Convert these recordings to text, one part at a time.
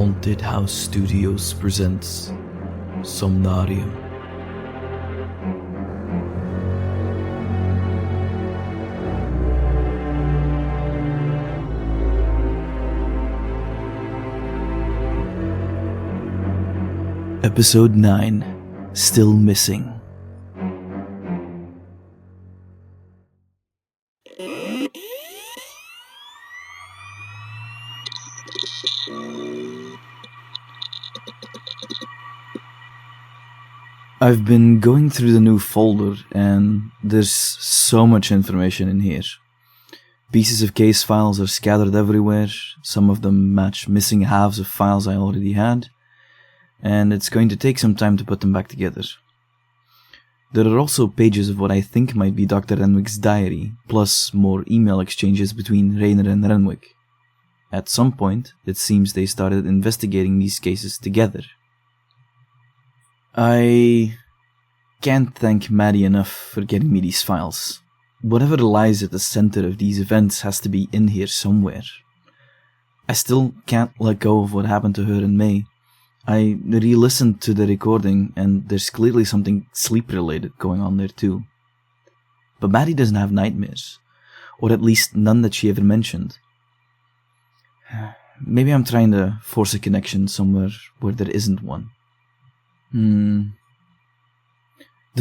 Haunted House Studios presents Somnarium. Episode 9, Still Missing. I've been going through the new folder and there's so much information in here. Pieces of case files are scattered everywhere, some of them match missing halves of files I already had, and it's going to take some time to put them back together. There are also pages of what I think might be Dr. Renwyck's diary, plus more email exchanges between Rayner and Renwyck. At some point, it seems they started investigating these cases together. I can't thank Maddie enough for getting me these files. Whatever lies at the center of these events has to be in here somewhere. I still can't let go of what happened to her in May. I re-listened to the recording and there's clearly something sleep-related going on there too. But Maddie doesn't have nightmares, or at least none that she ever mentioned. Maybe I'm trying to force a connection somewhere where there isn't one. The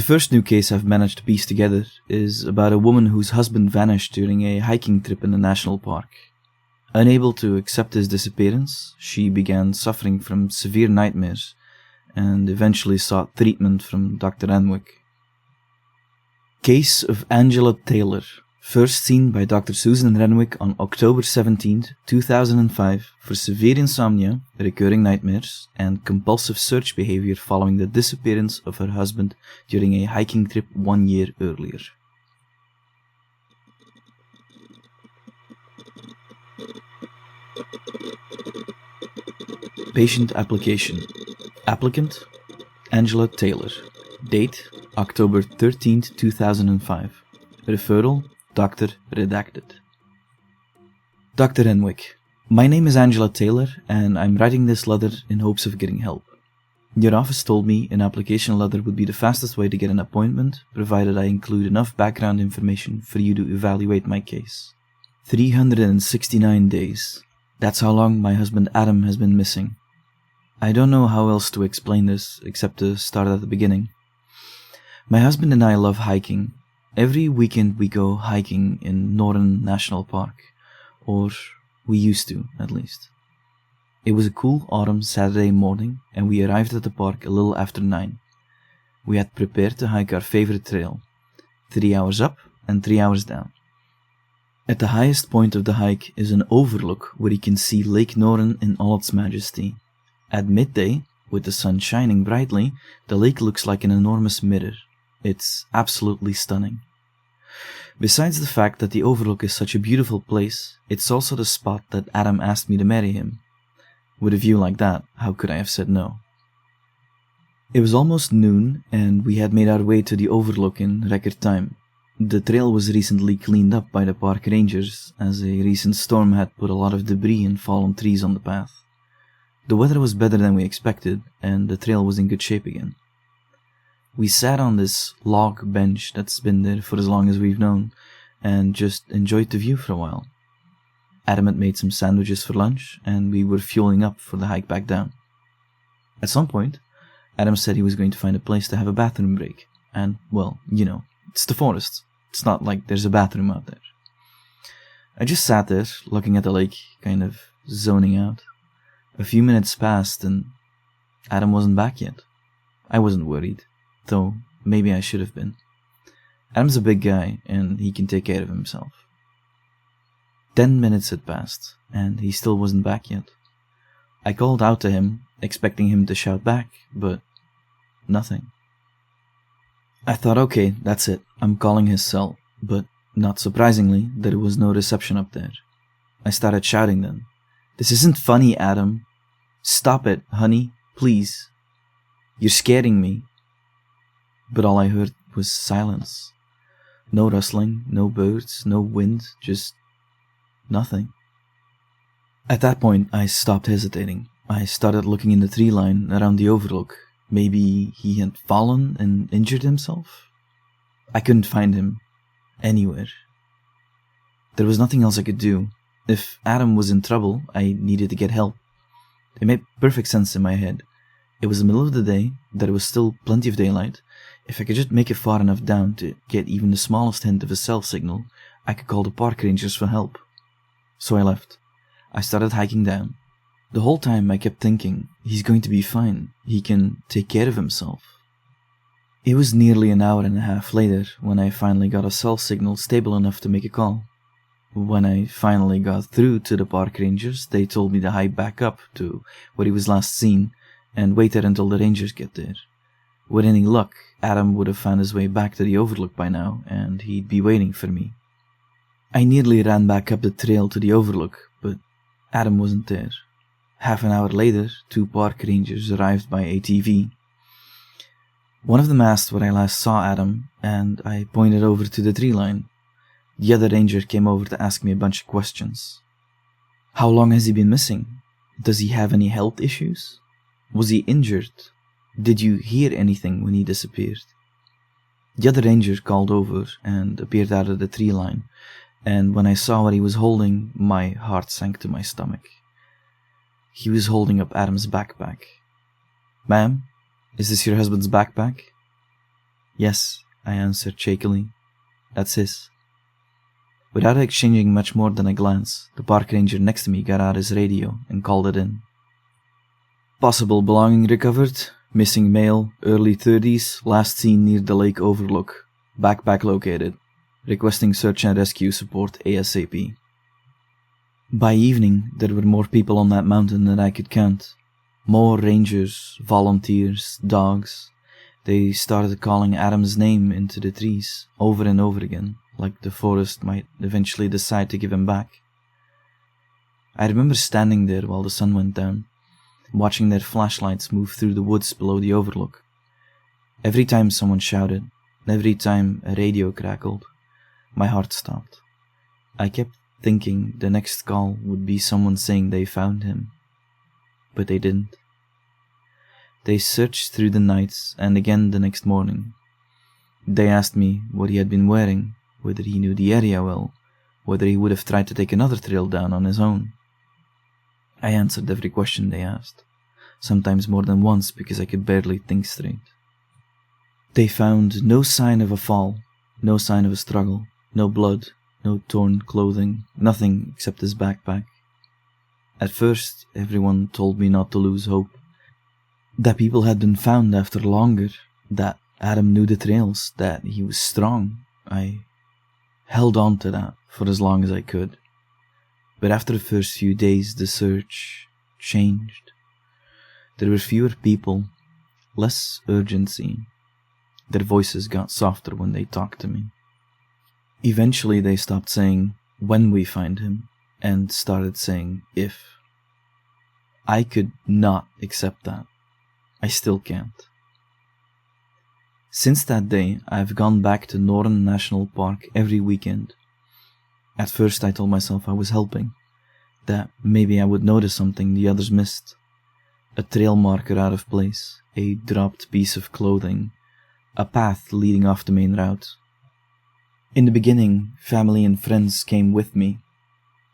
first new case I've managed to piece together is about a woman whose husband vanished during a hiking trip in a national park. Unable to accept his disappearance, she began suffering from severe nightmares and eventually sought treatment from Dr. Renwyck. Case of Angela Taylor, first seen by Dr. Susan Renwyck on October 17, 2005 for severe insomnia, recurring nightmares, and compulsive search behavior following the disappearance of her husband during a hiking trip 1 year earlier. Patient application. Applicant, Angela Taylor. Date, October 13, 2005. Referral, Dr. Redacted. Dr. Renwyck, my name is Angela Taylor and I'm writing this letter in hopes of getting help. Your office told me an application letter would be the fastest way to get an appointment, provided I include enough background information for you to evaluate my case. 369 days. That's how long my husband Adam has been missing. I don't know how else to explain this except to start at the beginning. My husband and I love hiking. Every weekend we go hiking in Northern National Park, or we used to, at least. It was a cool autumn Saturday morning, and we arrived at the park a little after 9. We had prepared to hike our favorite trail, 3 hours up and 3 hours down. At the highest point of the hike is an overlook where you can see Lake Norren in all its majesty. At midday, with the sun shining brightly, the lake looks like an enormous mirror. It's absolutely stunning. Besides the fact that the overlook is such a beautiful place, it's also the spot that Adam asked me to marry him. With a view like that, how could I have said no? It was almost noon, and we had made our way to the overlook in record time. The trail was recently cleaned up by the park rangers, as a recent storm had put a lot of debris and fallen trees on the path. The weather was better than we expected, and the trail was in good shape again. We sat on this log bench that's been there for as long as we've known, and just enjoyed the view for a while. Adam had made some sandwiches for lunch, and we were fueling up for the hike back down. At some point, Adam said he was going to find a place to have a bathroom break, and, well, you know, it's the forest. It's not like there's a bathroom out there. I just sat there, looking at the lake, kind of zoning out. A few minutes passed, and Adam wasn't back yet. I wasn't worried, though maybe I should have been. Adam's a big guy, and he can take care of himself. 10 minutes had passed, and he still wasn't back yet. I called out to him, expecting him to shout back, but nothing. I thought, okay, that's it, I'm calling his cell, but not surprisingly, there was no reception up there. I started shouting then. This isn't funny, Adam. Stop it, honey, please. You're scaring me. But all I heard was silence. No rustling, no birds, no wind, just nothing. At that point, I stopped hesitating. I started looking in the tree line around the overlook. Maybe he had fallen and injured himself? I couldn't find him anywhere. There was nothing else I could do. If Adam was in trouble, I needed to get help. It made perfect sense in my head. It was the middle of the day, there was still plenty of daylight. If I could just make it far enough down to get even the smallest hint of a cell signal, I could call the park rangers for help. So I left. I started hiking down. The whole time I kept thinking, he's going to be fine. He can take care of himself. It was nearly an hour and a half later when I finally got a cell signal stable enough to make a call. When I finally got through to the park rangers, they told me to hike back up to where he was last seen and wait there until the rangers get there. With any luck, Adam would have found his way back to the overlook by now, and he'd be waiting for me. I nearly ran back up the trail to the overlook, but Adam wasn't there. Half an hour later, 2 park rangers arrived by ATV. One of them asked where I last saw Adam, and I pointed over to the tree line. The other ranger came over to ask me a bunch of questions. How long has he been missing? Does he have any health issues? Was he injured? Did you hear anything when he disappeared? The other ranger called over and appeared out of the tree line, and when I saw what he was holding, my heart sank to my stomach. He was holding up Adam's backpack. Ma'am, is this your husband's backpack? Yes, I answered shakily. That's his. Without exchanging much more than a glance, the park ranger next to me got out his radio and called it in. Possible belonging recovered. Missing male, early 30s, last seen near the lake overlook. Backpack located. Requesting search and rescue support ASAP. By evening, there were more people on that mountain than I could count. More rangers, volunteers, dogs. They started calling Adam's name into the trees, over and over again, like the forest might eventually decide to give him back. I remember standing there while the sun went down, watching their flashlights move through the woods below the overlook. Every time someone shouted, every time a radio crackled, my heart stopped. I kept thinking the next call would be someone saying they found him. But they didn't. They searched through the nights and again the next morning. They asked me what he had been wearing, whether he knew the area well, whether he would have tried to take another trail down on his own. I answered every question they asked, sometimes more than once because I could barely think straight. They found no sign of a fall, no sign of a struggle, no blood, no torn clothing, nothing except his backpack. At first, everyone told me not to lose hope, that people had been found after longer, that Adam knew the trails, that he was strong. I held on to that for as long as I could. But after the first few days, the search changed. There were fewer people, less urgency. Their voices got softer when they talked to me. Eventually, they stopped saying, when we find him, and started saying, if. I could not accept that. I still can't. Since that day, I've gone back to Northern National Park every weekend. At first I told myself I was helping, that maybe I would notice something the others missed. A trail marker out of place, a dropped piece of clothing, a path leading off the main route. In the beginning, family and friends came with me.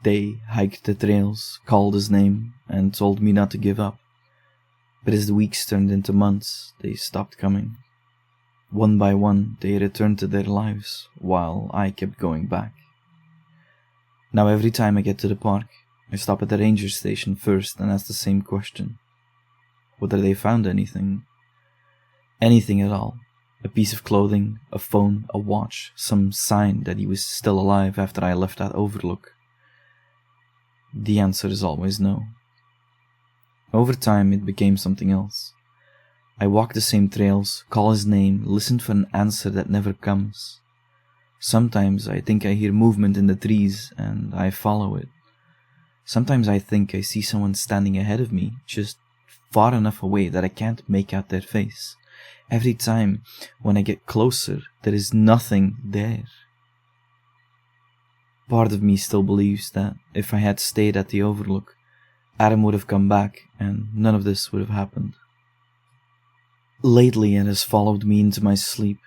They hiked the trails, called his name, and told me not to give up. But as the weeks turned into months, they stopped coming. One by one, they returned to their lives, while I kept going back. Now every time I get to the park, I stop at the ranger station first and ask the same question. Whether they found anything. Anything at all. A piece of clothing, a phone, a watch, some sign that he was still alive after I left that overlook. The answer is always no. Over time, it became something else. I walk the same trails, call his name, listen for an answer that never comes. Sometimes I think I hear movement in the trees, and I follow it. Sometimes I think I see someone standing ahead of me, just far enough away that I can't make out their face. Every time, when I get closer, there is nothing there. Part of me still believes that if I had stayed at the overlook, Adam would have come back, and none of this would have happened. Lately it has followed me into my sleep.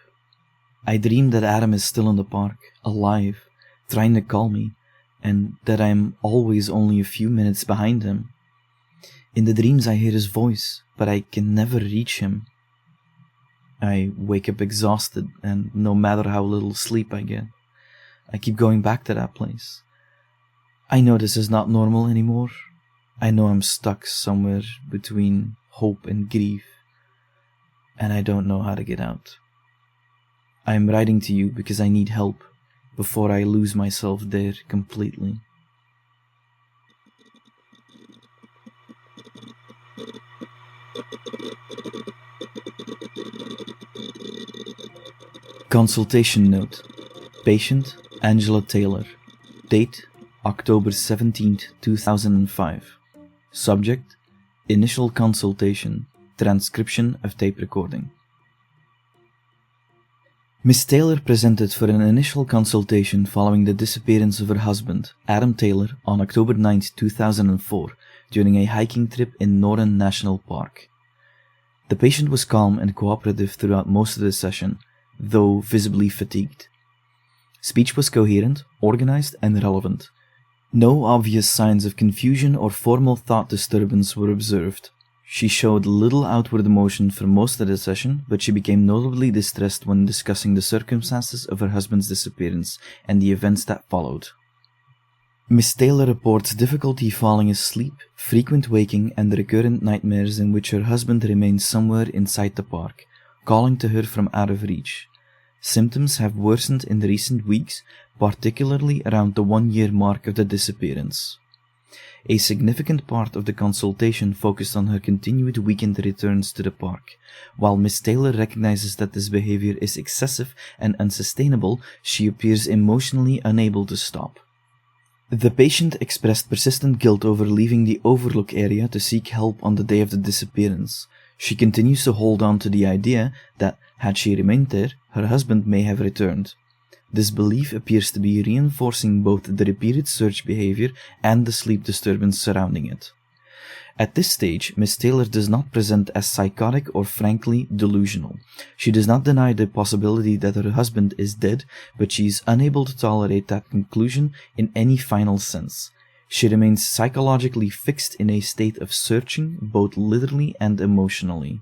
I dream that Adam is still in the park, alive, trying to call me, and that I am always only a few minutes behind him. In the dreams I hear his voice, but I can never reach him. I wake up exhausted, and no matter how little sleep I get, I keep going back to that place. I know this is not normal anymore. I know I'm stuck somewhere between hope and grief, and I don't know how to get out. I am writing to you because I need help before I lose myself there completely. Consultation note. Patient Angela Taylor. Date October 17th, 2005. Subject Initial consultation. Transcription of tape recording. Miss Taylor presented for an initial consultation following the disappearance of her husband, Adam Taylor, on October 9, 2004, during a hiking trip in Northern National Park. The patient was calm and cooperative throughout most of the session, though visibly fatigued. Speech was coherent, organized, and relevant. No obvious signs of confusion or formal thought disturbance were observed. She showed little outward emotion for most of the session, but she became notably distressed when discussing the circumstances of her husband's disappearance and the events that followed. Miss Taylor reports difficulty falling asleep, frequent waking, and recurrent nightmares in which her husband remains somewhere inside the park, calling to her from out of reach. Symptoms have worsened in the recent weeks, particularly around the 1-year mark of the disappearance. A significant part of the consultation focused on her continued weekend returns to the park. While Miss Taylor recognizes that this behavior is excessive and unsustainable, she appears emotionally unable to stop. The patient expressed persistent guilt over leaving the Overlook area to seek help on the day of the disappearance. She continues to hold on to the idea that, had she remained there, her husband may have returned. This belief appears to be reinforcing both the repeated search behavior and the sleep disturbance surrounding it. At this stage, Miss Taylor does not present as psychotic or frankly delusional. She does not deny the possibility that her husband is dead, but she is unable to tolerate that conclusion in any final sense. She remains psychologically fixed in a state of searching, both literally and emotionally.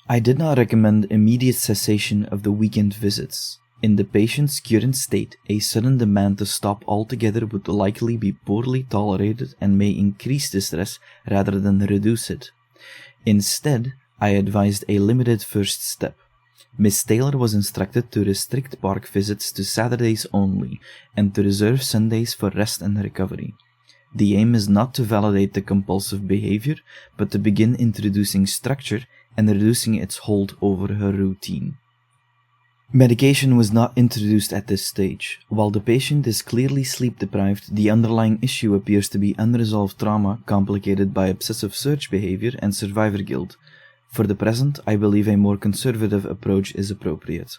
I did not recommend immediate cessation of the weekend visits. In the patient's current state, a sudden demand to stop altogether would likely be poorly tolerated and may increase distress rather than reduce it. Instead, I advised a limited first step. Miss Taylor was instructed to restrict park visits to Saturdays only, and to reserve Sundays for rest and recovery. The aim is not to validate the compulsive behavior, but to begin introducing structure and reducing its hold over her routine. Medication was not introduced at this stage. While the patient is clearly sleep-deprived, the underlying issue appears to be unresolved trauma complicated by obsessive search behavior and survivor guilt. For the present, I believe a more conservative approach is appropriate.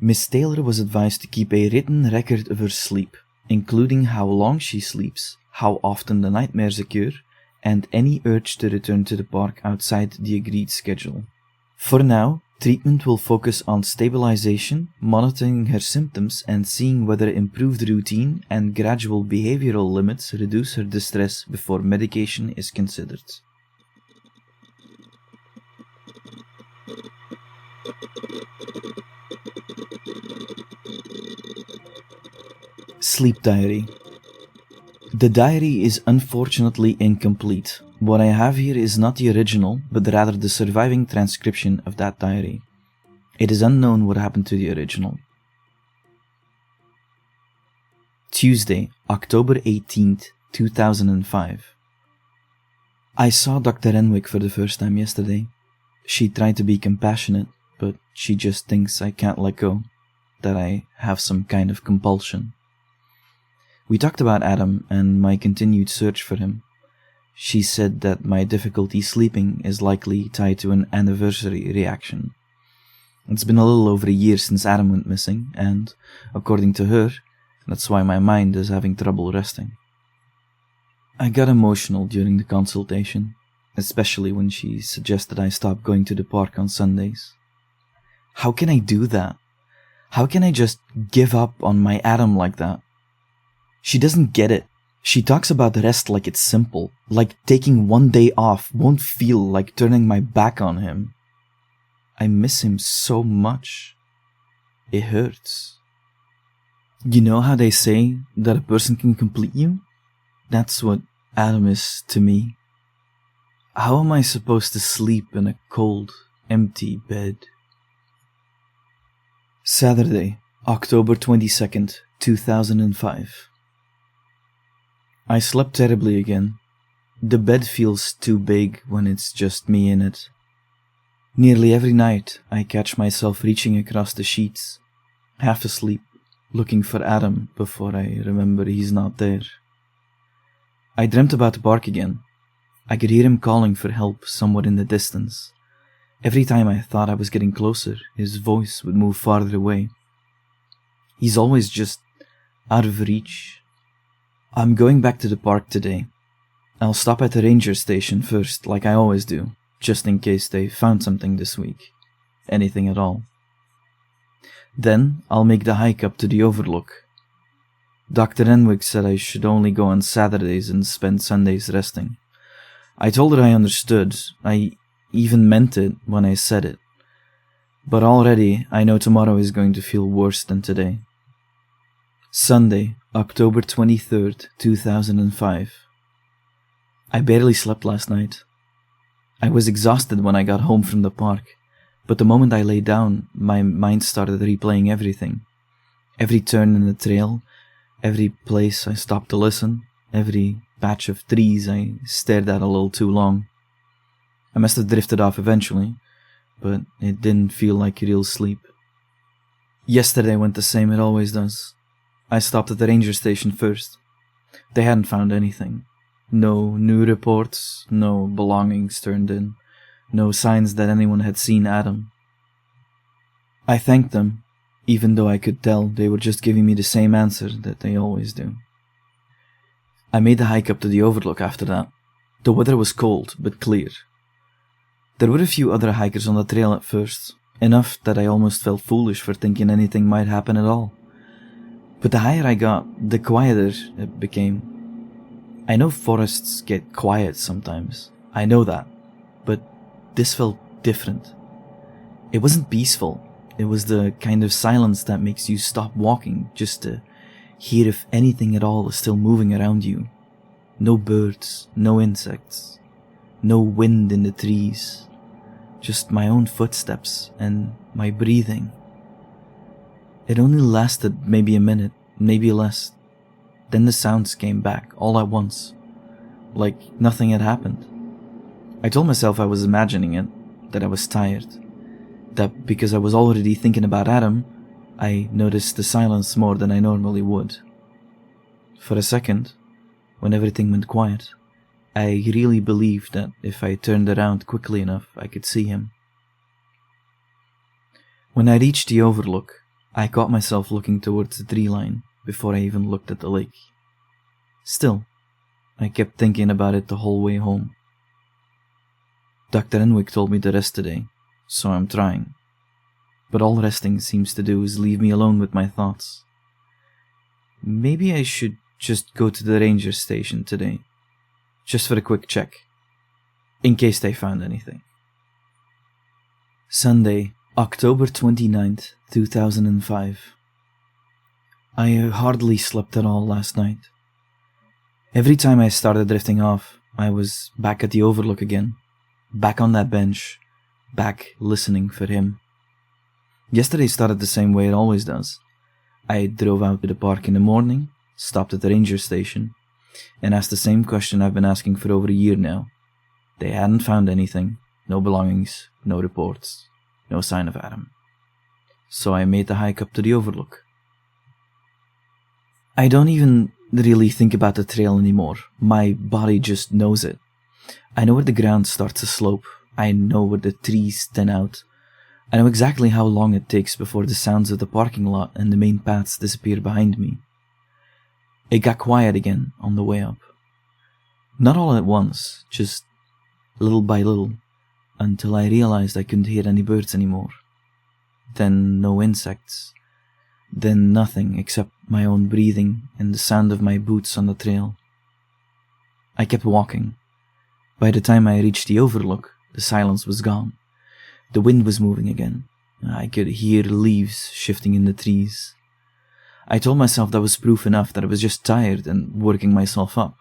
Miss Taylor was advised to keep a written record of her sleep, including how long she sleeps, how often the nightmares occur, and any urge to return to the park outside the agreed schedule. For now, treatment will focus on stabilization, monitoring her symptoms, and seeing whether improved routine and gradual behavioral limits reduce her distress before medication is considered. Sleep diary. The diary is unfortunately incomplete. What I have here is not the original, but rather the surviving transcription of that diary. It is unknown what happened to the original. Tuesday, October 18th, 2005. I saw Dr. Renwyck for the first time yesterday. She tried to be compassionate, but she just thinks I can't let go, that I have some kind of compulsion. We talked about Adam and my continued search for him. She said that my difficulty sleeping is likely tied to an anniversary reaction. It's been a little over a year since Adam went missing, and, according to her, that's why my mind is having trouble resting. I got emotional during the consultation, especially when she suggested I stop going to the park on Sundays. How can I do that? How can I just give up on my Adam like that? She doesn't get it. She talks about the rest like it's simple, like taking one day off won't feel like turning my back on him. I miss him so much. It hurts. You know how they say that a person can complete you? That's what Adam is to me. How am I supposed to sleep in a cold, empty bed? Saturday, October 22nd, 2005. I slept terribly again. The bed feels too big when it's just me in it. Nearly every night I catch myself reaching across the sheets, half asleep, looking for Adam before I remember he's not there. I dreamt about the park again. I could hear him calling for help somewhere in the distance. Every time I thought I was getting closer, his voice would move farther away. He's always just out of reach. I'm going back to the park today. I'll stop at the ranger station first, like I always do, just in case they found something this week. Anything at all. Then I'll make the hike up to the overlook. Dr. Renwyck said I should only go on Saturdays and spend Sundays resting. I told her I understood. I even meant it when I said it. But already I know tomorrow is going to feel worse than today. Sunday, October 23rd, 2005. I barely slept last night. I was exhausted when I got home from the park, but the moment I lay down, my mind started replaying everything. Every turn in the trail, every place I stopped to listen, every patch of trees I stared at a little too long. I must have drifted off eventually, but it didn't feel like real sleep. Yesterday went the same it always does. I stopped at the ranger station first. They hadn't found anything. No new reports, no belongings turned in, no signs that anyone had seen Adam. I thanked them, even though I could tell they were just giving me the same answer that they always do. I made the hike up to the overlook after that. The weather was cold, but clear. There were a few other hikers on the trail at first, enough that I almost felt foolish for thinking anything might happen at all. But the higher I got, the quieter it became. I know forests get quiet sometimes, I know that, but this felt different. It wasn't peaceful, it was the kind of silence that makes you stop walking just to hear if anything at all is still moving around you. No birds, no insects, no wind in the trees, just my own footsteps and my breathing. It only lasted maybe a minute, maybe less. Then the sounds came back all at once, like nothing had happened. I told myself I was imagining it, that I was tired, that because I was already thinking about Adam, I noticed the silence more than I normally would. For a second, when everything went quiet, I really believed that if I turned around quickly enough, I could see him. When I reached the overlook, I caught myself looking towards the tree line before I even looked at the lake. Still, I kept thinking about it the whole way home. Dr. Renwyck told me to rest today, so I'm trying. But all resting seems to do is leave me alone with my thoughts. Maybe I should just go to the ranger station today, just for a quick check, in case they found anything. Sunday, October 29th, 2005. I hardly slept at all last night. Every time I started drifting off, I was back at the overlook again, back on that bench, back listening for him. Yesterday started the same way it always does. I drove out to the park in the morning, stopped at the ranger station, and asked the same question I've been asking for over a year now. They hadn't found anything, no belongings, no reports, no sign of Adam. So I made the hike up to the overlook. I don't even really think about the trail anymore. My body just knows it. I know where the ground starts to slope. I know where the trees thin out. I know exactly how long it takes before the sounds of the parking lot and the main paths disappear behind me. It got quiet again on the way up. Not all at once, just little by little, until I realized I couldn't hear any birds anymore. Then no insects. Then nothing except my own breathing and the sound of my boots on the trail. I kept walking. By the time I reached the overlook, the silence was gone. The wind was moving again. I could hear leaves shifting in the trees. I told myself that was proof enough that I was just tired and working myself up.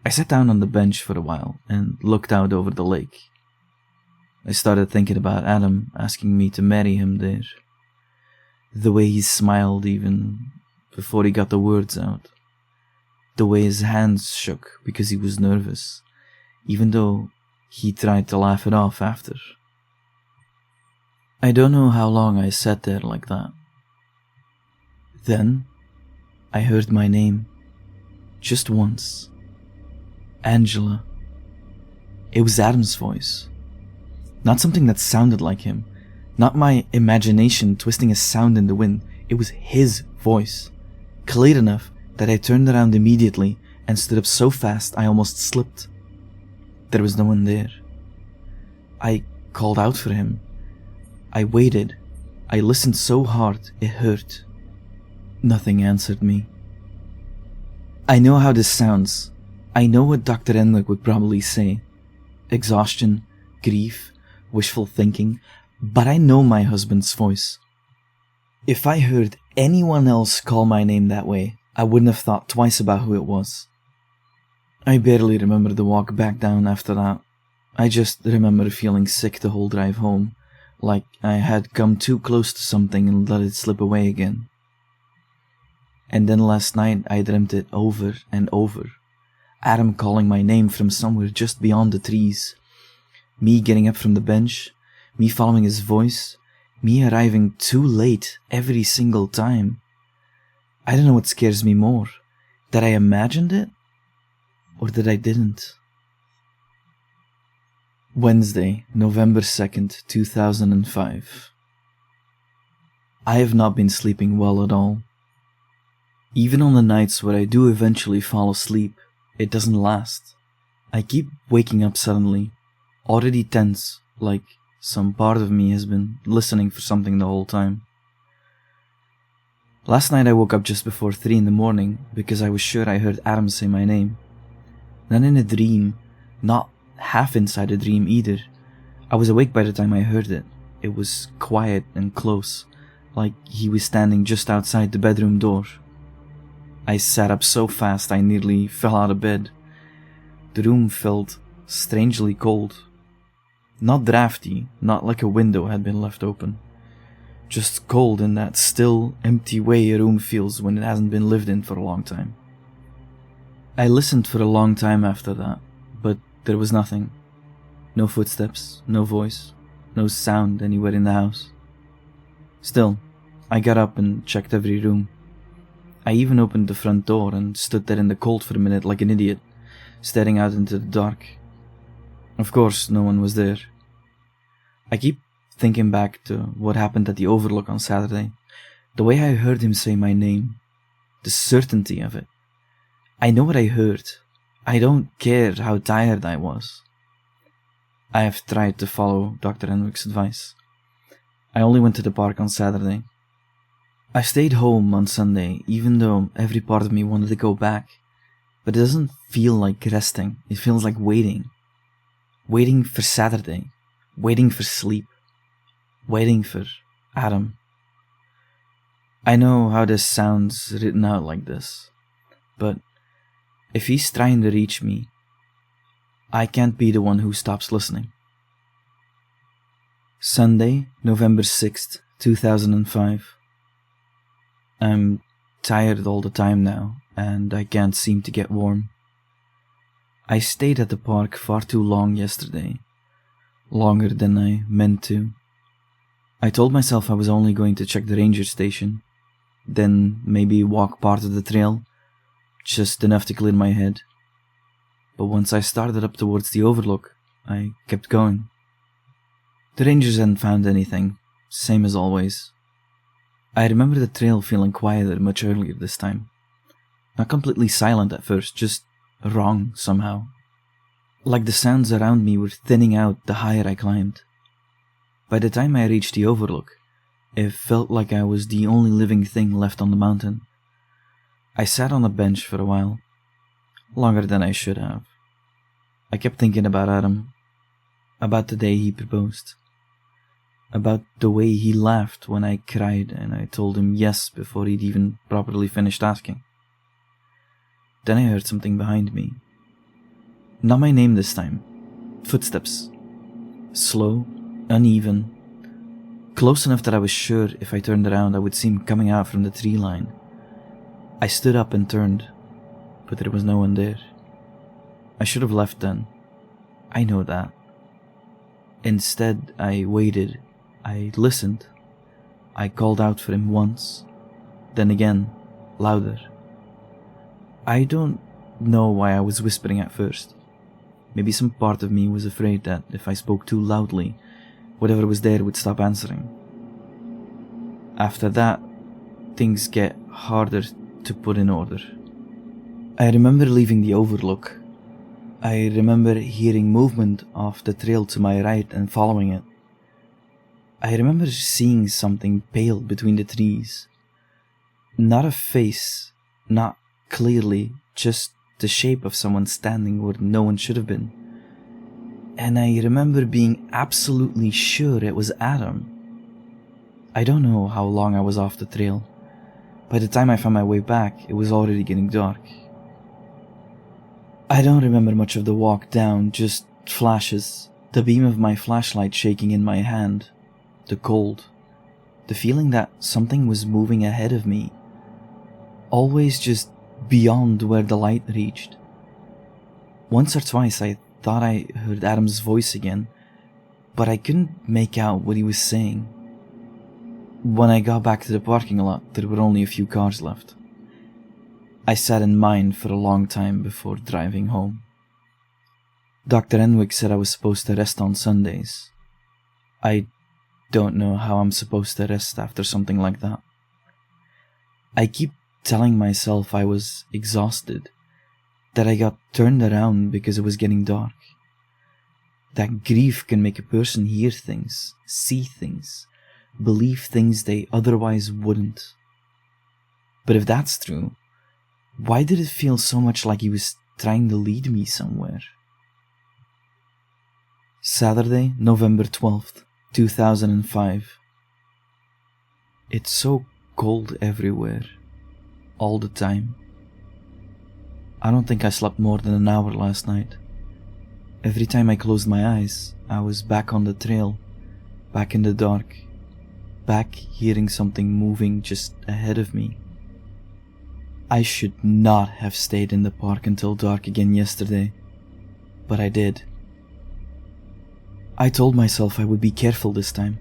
I sat down on the bench for a while and looked out over the lake. I started thinking about Adam asking me to marry him there. The way he smiled even before he got the words out. The way his hands shook because he was nervous, even though he tried to laugh it off after. I don't know how long I sat there like that. Then, I heard my name. Just once. Angela. It was Adam's voice. Not something that sounded like him. Not my imagination twisting a sound in the wind. It was his voice. Clear enough that I turned around immediately and stood up so fast I almost slipped. There was no one there. I called out for him. I waited. I listened so hard it hurt. Nothing answered me. I know how this sounds. I know what Dr. Renwyck would probably say. Exhaustion, grief, wishful thinking, but I know my husband's voice. If I heard anyone else call my name that way, I wouldn't have thought twice about who it was. I barely remember the walk back down after that. I just remember feeling sick the whole drive home, like I had come too close to something and let it slip away again. And then last night I dreamt it over and over. Adam calling my name from somewhere just beyond the trees. Me getting up from the bench. Me following his voice. Me arriving too late every single time. I don't know what scares me more. That I imagined it? Or that I didn't? Wednesday, November 2nd, 2005. I have not been sleeping well at all. Even on the nights where I do eventually fall asleep, it doesn't last. I keep waking up suddenly, already tense, like some part of me has been listening for something the whole time. Last night I woke up just before 3 in the morning because I was sure I heard Adam say my name. Not in a dream, not half inside a dream either. I was awake by the time I heard it. It was quiet and close, like he was standing just outside the bedroom door. I sat up so fast I nearly fell out of bed. The room felt strangely cold. Not drafty, not like a window had been left open. Just cold in that still, empty way a room feels when it hasn't been lived in for a long time. I listened for a long time after that, but there was nothing. No footsteps, no voice, no sound anywhere in the house. Still, I got up and checked every room. I even opened the front door and stood there in the cold for a minute like an idiot, staring out into the dark. Of course, no one was there. I keep thinking back to what happened at the Overlook on Saturday, the way I heard him say my name, the certainty of it. I know what I heard. I don't care how tired I was. I have tried to follow Dr. Renwyck's advice. I only went to the park on Saturday. I stayed home on Sunday, even though every part of me wanted to go back. But it doesn't feel like resting. It feels like waiting. Waiting for Saturday. Waiting for sleep. Waiting for Adam. I know how this sounds written out like this, but if he's trying to reach me, I can't be the one who stops listening. Sunday, November 6th, 2005. I'm tired all the time now, and I can't seem to get warm. I stayed at the park far too long yesterday. Longer than I meant to. I told myself I was only going to check the ranger station, then maybe walk part of the trail, just enough to clear my head. But once I started up towards the overlook, I kept going. The rangers hadn't found anything, same as always. I remember the trail feeling quieter much earlier this time. Not completely silent at first, just wrong somehow. Like the sounds around me were thinning out the higher I climbed. By the time I reached the overlook, it felt like I was the only living thing left on the mountain. I sat on a bench for a while, longer than I should have. I kept thinking about Adam, about the day he proposed, about the way he laughed when I cried and I told him yes before he'd even properly finished asking. Then I heard something behind me. Not my name this time. Footsteps. Slow, uneven, close enough that I was sure if I turned around I would see him coming out from the tree line. I stood up and turned, but there was no one there. I should have left then. I know that. Instead, I waited. I listened. I called out for him once, then again, louder. I don't know why I was whispering at first. Maybe some part of me was afraid that if I spoke too loudly, whatever was there would stop answering. After that, things get harder to put in order. I remember leaving the overlook. I remember hearing movement off the trail to my right and following it. I remember seeing something pale between the trees. Not a face, not clearly, just the shape of someone standing where no one should have been. And I remember being absolutely sure it was Adam. I don't know how long I was off the trail. By the time I found my way back, it was already getting dark. I don't remember much of the walk down, just flashes, the beam of my flashlight shaking in my hand, the cold, the feeling that something was moving ahead of me, always just beyond where the light reached. Once or twice I thought I heard Adam's voice again, but I couldn't make out what he was saying. When I got back to the parking lot, there were only a few cars left. I sat in mine for a long time before driving home. Dr. Renwyck said I was supposed to rest on Sundays. I don't know how I'm supposed to rest after something like that. I keep telling myself I was exhausted, that I got turned around because it was getting dark, that grief can make a person hear things, see things, believe things they otherwise wouldn't. But if that's true, why did it feel so much like he was trying to lead me somewhere? Saturday, November 12th, 2005. It's so cold everywhere, all the time. I don't think I slept more than an hour last night. Every time I closed my eyes, I was back on the trail, back in the dark, back hearing something moving just ahead of me. I should not have stayed in the park until dark again yesterday, but I did. I told myself I would be careful this time.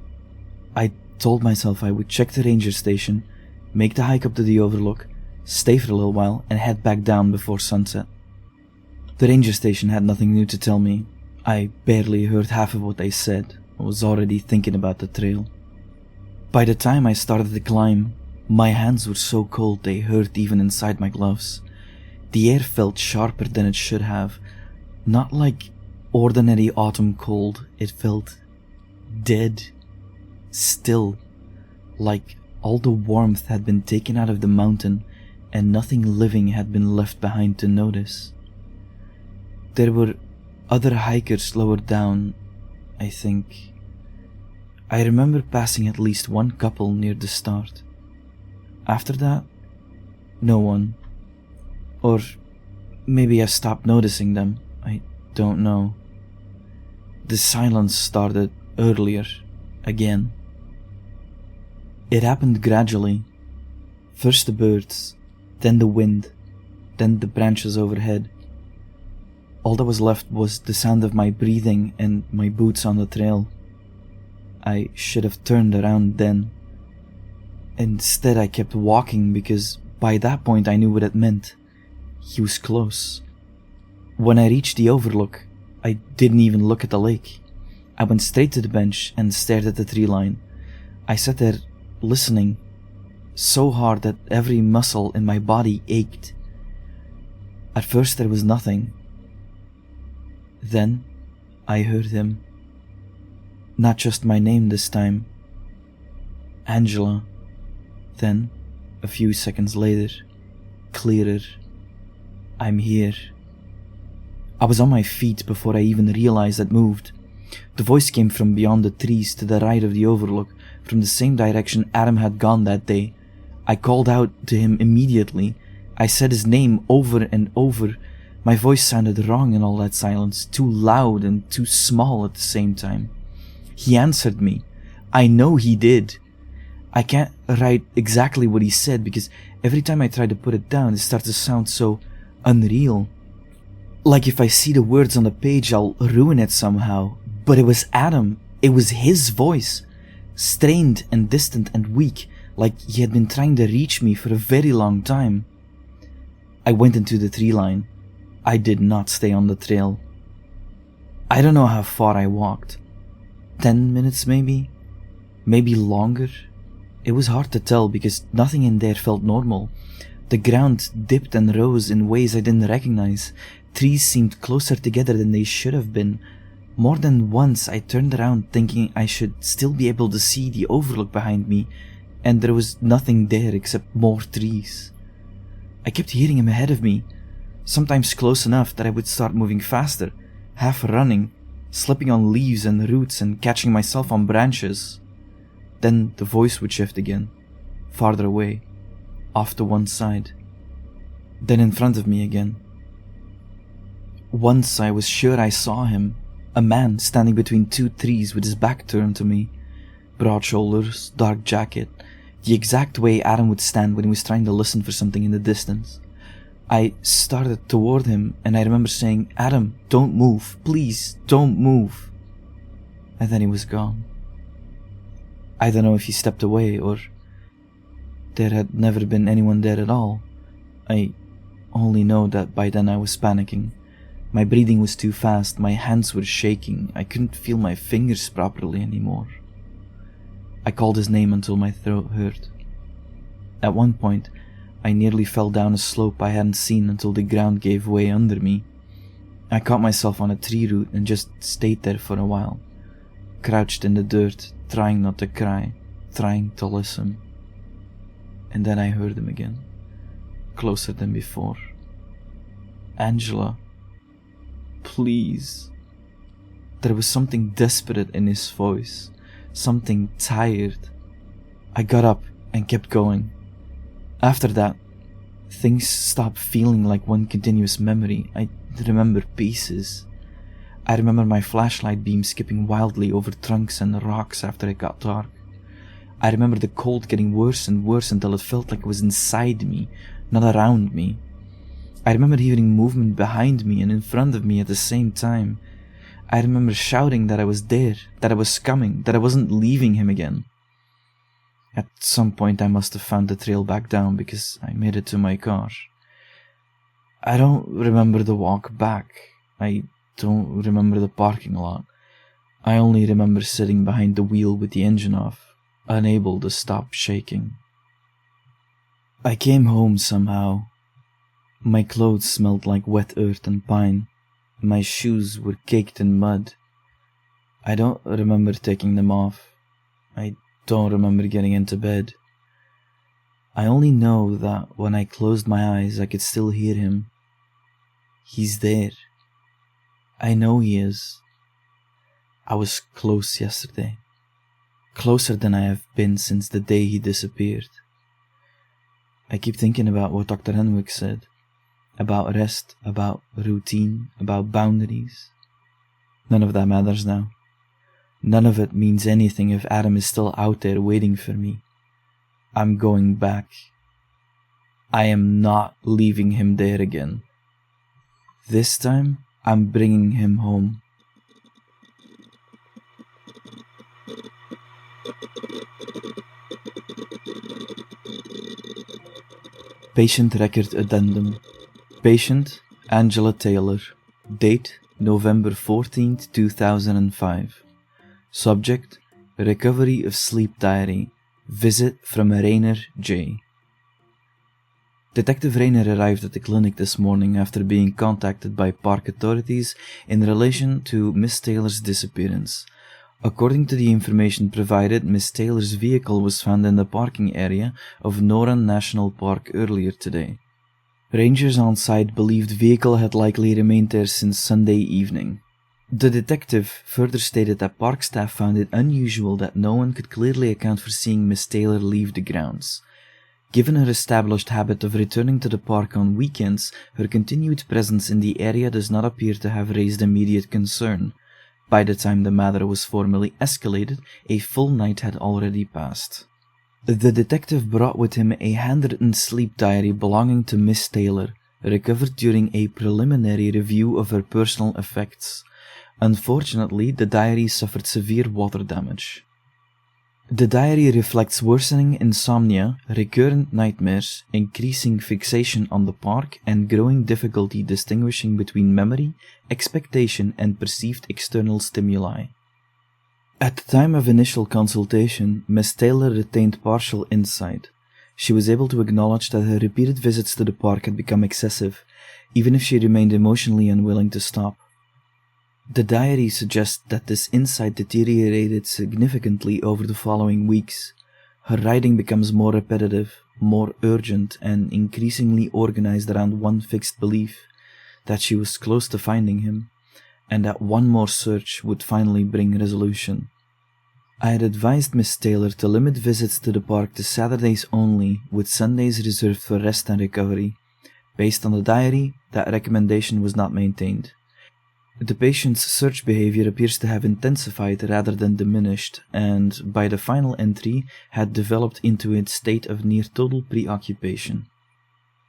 I told myself I would check the ranger station, make the hike up to the overlook, stay for a little while, and head back down before sunset. The ranger station had nothing new to tell me. I barely heard half of what they said. I was already thinking about the trail. By the time I started the climb, my hands were so cold they hurt even inside my gloves. The air felt sharper than it should have. Not like ordinary autumn cold, it felt dead, still, like all the warmth had been taken out of the mountain and nothing living had been left behind to notice. There were other hikers lower down, I think. I remember passing at least one couple near the start. After that, no one. Or maybe I stopped noticing them, I don't know. The silence started earlier, again. It happened gradually. First the birds, then the wind, then the branches overhead. All that was left was the sound of my breathing and my boots on the trail. I should have turned around then. Instead, I kept walking because by that point I knew what it meant. He was close. When I reached the overlook, I didn't even look at the lake. I went straight to the bench and stared at the tree line. I sat there, listening, so hard that every muscle in my body ached. At first there was nothing. Then I heard him. Not just my name this time. Angela. Then, a few seconds later, clearer. I'm here. I was on my feet before I even realized I'd moved. The voice came from beyond the trees to the right of the overlook, from the same direction Adam had gone that day. I called out to him immediately. I said his name over and over. My voice sounded wrong in all that silence, too loud and too small at the same time. He answered me. I know he did. I can't write exactly what he said because every time I try to put it down, it starts to sound so unreal. Like if I see the words on the page, I'll ruin it somehow. But it was Adam. It was his voice. Strained and distant and weak, like he had been trying to reach me for a very long time. I went into the tree line. I did not stay on the trail. I don't know how far I walked. 10 minutes maybe? Maybe longer? It was hard to tell because nothing in there felt normal. The ground dipped and rose in ways I didn't recognize. Trees seemed closer together than they should have been. More than once I turned around thinking I should still be able to see the overlook behind me, and there was nothing there except more trees. I kept hearing him ahead of me, sometimes close enough that I would start moving faster, half running, slipping on leaves and roots and catching myself on branches. Then the voice would shift again, farther away, off to one side, then in front of me again. Once I was sure I saw him, a man standing between two trees with his back turned to me, broad shoulders, dark jacket, the exact way Adam would stand when he was trying to listen for something in the distance. I started toward him and I remember saying, "Adam, don't move, please, don't move." And then he was gone. I don't know if he stepped away or there had never been anyone there at all. I only know that by then I was panicking. My breathing was too fast, my hands were shaking, I couldn't feel my fingers properly anymore. I called his name until my throat hurt. At one point, I nearly fell down a slope I hadn't seen until the ground gave way under me. I caught myself on a tree root and just stayed there for a while, crouched in the dirt, trying not to cry, trying to listen. And then I heard him again, closer than before. "Angela, please." There was something desperate in his voice, something tired. I got up and kept going. After that, things stopped feeling like one continuous memory. I remember pieces. I remember my flashlight beam skipping wildly over trunks and rocks after it got dark. I remember the cold getting worse and worse until it felt like it was inside me, not around me. I remember hearing movement behind me and in front of me at the same time. I remember shouting that I was there, that I was coming, that I wasn't leaving him again. At some point I must have found the trail back down because I made it to my car. I don't remember the walk back. I don't remember the parking lot. I only remember sitting behind the wheel with the engine off, unable to stop shaking. I came home somehow. My clothes smelled like wet earth and pine. My shoes were caked in mud. I don't remember taking them off. I don't remember getting into bed. I only know that when I closed my eyes, I could still hear him. He's there. I know he is. I was close yesterday. Closer than I have been since the day he disappeared. I keep thinking about what Dr. Renwyck said. About rest, about routine, about boundaries. None of that matters now. None of it means anything if Adam is still out there waiting for me. I'm going back. I am not leaving him there again. This time, I'm bringing him home. Patient Record Addendum. Patient Angela Taylor. Date November 14th, 2005. Subject Recovery of Sleep Diary. Visit from Rainer J. Detective Rayner arrived at the clinic this morning after being contacted by park authorities in relation to Miss Taylor's disappearance. According to the information provided, Miss Taylor's vehicle was found in the parking area of Noran National Park earlier today. Rangers on site believed the vehicle had likely remained there since Sunday evening. The detective further stated that park staff found it unusual that no one could clearly account for seeing Miss Taylor leave the grounds. Given her established habit of returning to the park on weekends, her continued presence in the area does not appear to have raised immediate concern. By the time the matter was formally escalated, a full night had already passed. The detective brought with him a handwritten sleep diary belonging to Miss Taylor, recovered during a preliminary review of her personal effects. Unfortunately, the diary suffered severe water damage. The diary reflects worsening insomnia, recurrent nightmares, increasing fixation on the park, and growing difficulty distinguishing between memory, expectation, and perceived external stimuli. At the time of initial consultation, Miss Taylor retained partial insight. She was able to acknowledge that her repeated visits to the park had become excessive, even if she remained emotionally unwilling to stop. The diary suggests that this insight deteriorated significantly over the following weeks. Her writing becomes more repetitive, more urgent, and increasingly organized around one fixed belief, that she was close to finding him, and that one more search would finally bring resolution. I had advised Miss Taylor to limit visits to the park to Saturdays only, with Sundays reserved for rest and recovery. Based on the diary, that recommendation was not maintained. The patient's search behavior appears to have intensified rather than diminished, and, by the final entry, had developed into a state of near total preoccupation.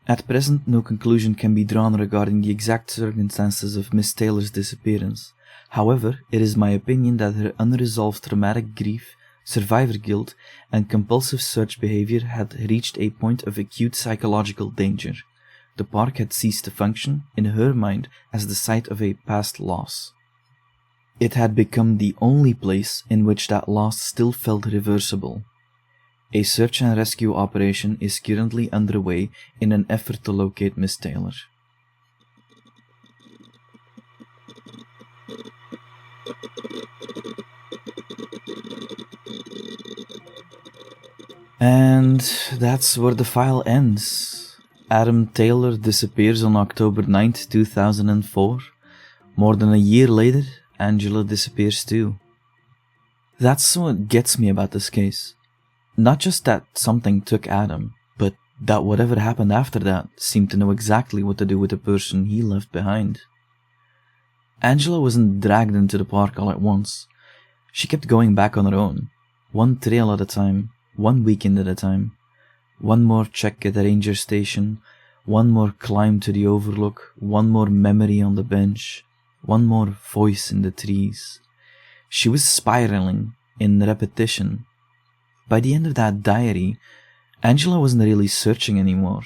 At present, no conclusion can be drawn regarding the exact circumstances of Miss Taylor's disappearance. However, it is my opinion that her unresolved traumatic grief, survivor guilt, and compulsive search behavior had reached a point of acute psychological danger. The park had ceased to function, in her mind, as the site of a past loss. It had become the only place in which that loss still felt reversible. A search and rescue operation is currently underway in an effort to locate Miss Taylor. And that's where the file ends. Adam Taylor disappears on October 9th, 2004. More than a year later, Angela disappears too. That's what gets me about this case. Not just that something took Adam, but that whatever happened after that seemed to know exactly what to do with the person he left behind. Angela wasn't dragged into the park all at once. She kept going back on her own, one trail at a time, one weekend at a time. One more check at the ranger station, one more climb to the overlook, one more memory on the bench, one more voice in the trees. She was spiraling in repetition. By the end of that diary, Angela wasn't really searching anymore.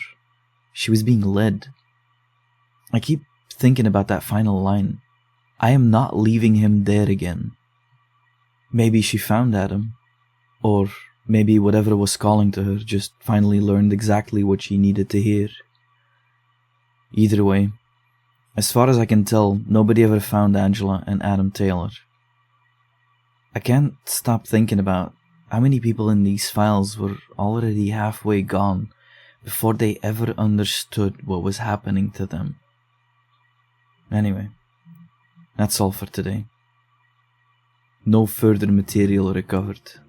She was being led. I keep thinking about that final line. I am not leaving him there again. Maybe she found Adam, or maybe whatever was calling to her just finally learned exactly what she needed to hear. Either way, as far as I can tell, nobody ever found Angela and Adam Taylor. I can't stop thinking about how many people in these files were already halfway gone before they ever understood what was happening to them. Anyway, that's all for today. No further material recovered.